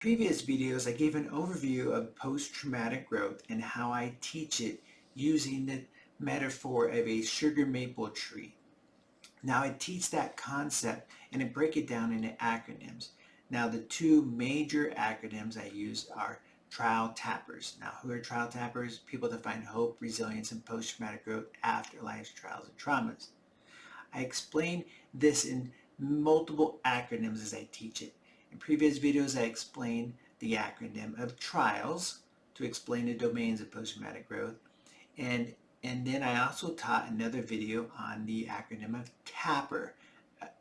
Previous videos, I gave an overview of post-traumatic growth and how I teach it using the metaphor of a sugar maple tree. Now I teach that concept and I break it down into acronyms. Now the two major acronyms I use are trial tappers. Now who are trial tappers? People that find hope, resilience, and post-traumatic growth after life's trials and traumas. I explain this in multiple acronyms as I teach it. In previous videos, I explained the acronym of TRIALS to explain the domains of post-traumatic growth. And then I also taught another video on the acronym of TAPPER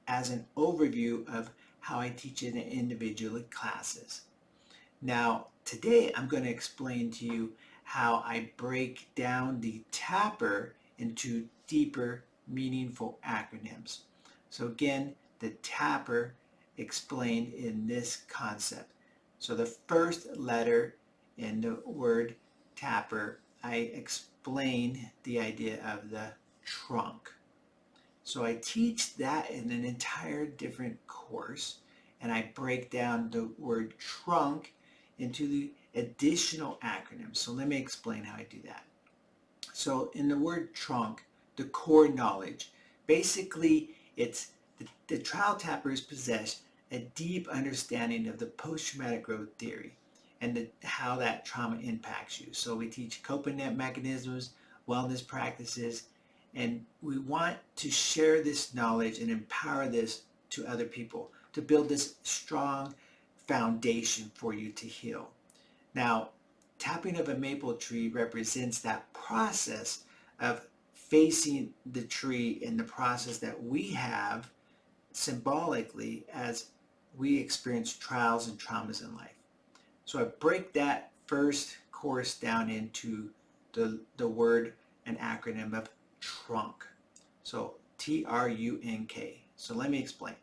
as an overview of how I teach it in individual classes. Now, today I'm going to explain to you how I break down the TAPPER into deeper, meaningful acronyms. So again, the TAPPER explained in this concept. So the first letter in the word TAPPER, I explain the idea of the trunk. So I teach that in an entire different course, and I break down the word trunk into the additional acronyms. So let me explain how I do that. So in the word trunk, the core knowledge, basically it's the trial tappers possess a deep understanding of the post-traumatic growth theory and how that trauma impacts you. So we teach coping mechanisms, wellness practices, and we want to share this knowledge and empower this to other people to build this strong foundation for you to heal. Now, tapping of a maple tree represents that process of facing the tree in the process that we have symbolically as we experience trials and traumas in life. So I break that first course down into the word and acronym of TRUNK. So T.R.U.N.K. So let me explain.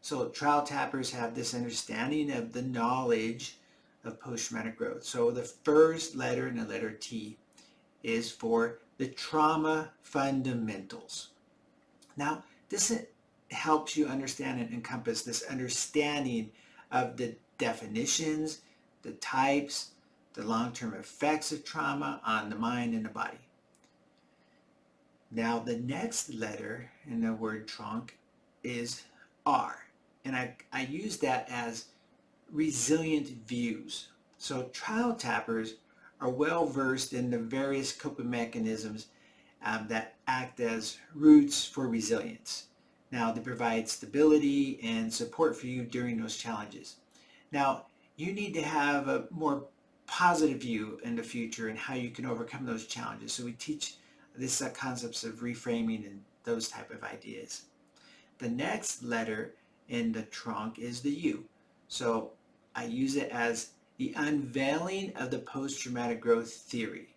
So trial tappers have this understanding of the knowledge of post-traumatic growth. So the first letter in the letter T is for the trauma fundamentals. Now, this helps you understand and encompass this understanding of the definitions, the types, the long-term effects of trauma on the mind and the body. Now, the next letter in the word trunk is R, and I use that as resilient views. So trial tappers are well versed in the various coping mechanisms that act as roots for resilience. Now, they provide stability and support for you during those challenges. Now, you need to have a more positive view in the future and how you can overcome those challenges. So we teach this concepts of reframing and those type of ideas. The next letter in the trunk is the U. So I use it as the unveiling of the post-traumatic growth theory.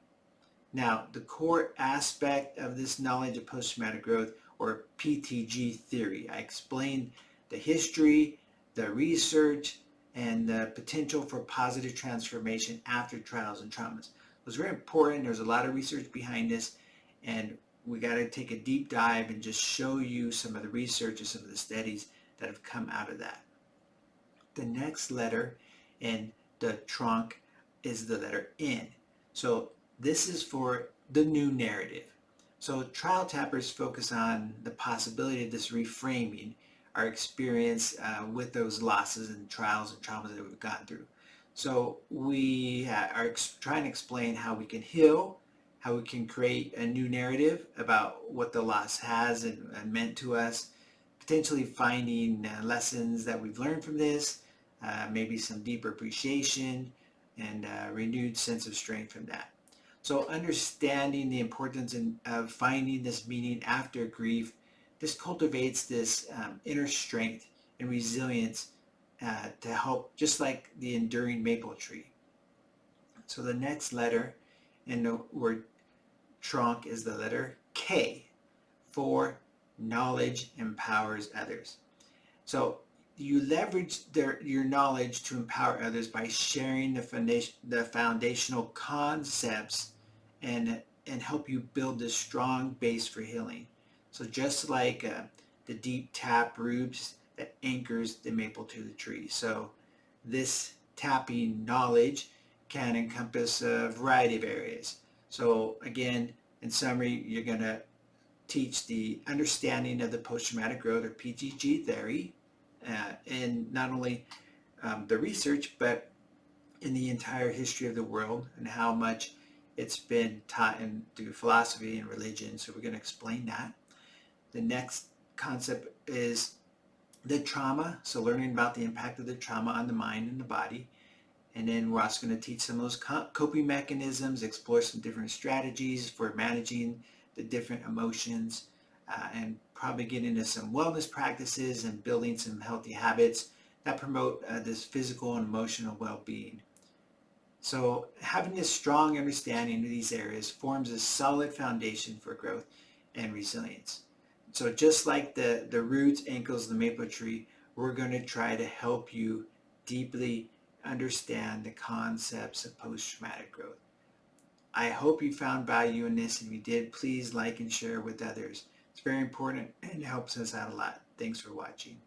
Now, the core aspect of this knowledge of post-traumatic growth, or PTG theory, I explain the history, the research, and the potential for positive transformation after trials and traumas. It was very important. There's a lot of research behind this, and we got to take a deep dive and just show you some of the research and some of the studies that have come out of that. The next letter in the trunk is the letter N. So this is for the new narrative. So trial tappers focus on the possibility of this reframing our experience with those losses and trials and traumas that we've gone through. So we are trying to explain how we can heal, how we can create a new narrative about what the loss has and meant to us, potentially finding lessons that we've learned from this, maybe some deeper appreciation and a renewed sense of strength from that. So understanding the importance of finding this meaning after grief, this cultivates this inner strength and resilience to help, just like the enduring maple tree. So the next letter in the word trunk is the letter K for knowledge empowers others. So you leverage your knowledge to empower others by sharing the foundational concepts and help you build this strong base for healing. So just like the deep tap roots that anchors the maple to the tree. So this tapping knowledge can encompass a variety of areas. So again, in summary, you're going to teach the understanding of the post-traumatic growth or PTG theory, and not only the research, but in the entire history of the world and how much it's been taught in through philosophy and religion. So we're going to explain that. The next concept is the trauma. So learning about the impact of the trauma on the mind and the body. And then we're also going to teach some of those coping mechanisms, explore some different strategies for managing the different emotions, and probably get into some wellness practices and building some healthy habits that promote this physical and emotional well-being. So having a strong understanding of these areas forms a solid foundation for growth and resilience. So just like the roots, ankles, the maple tree, we're going to try to help you deeply understand the concepts of post-traumatic growth. I hope you found value in this, and if you did, please like and share with others. It's very important and helps us out a lot. Thanks for watching.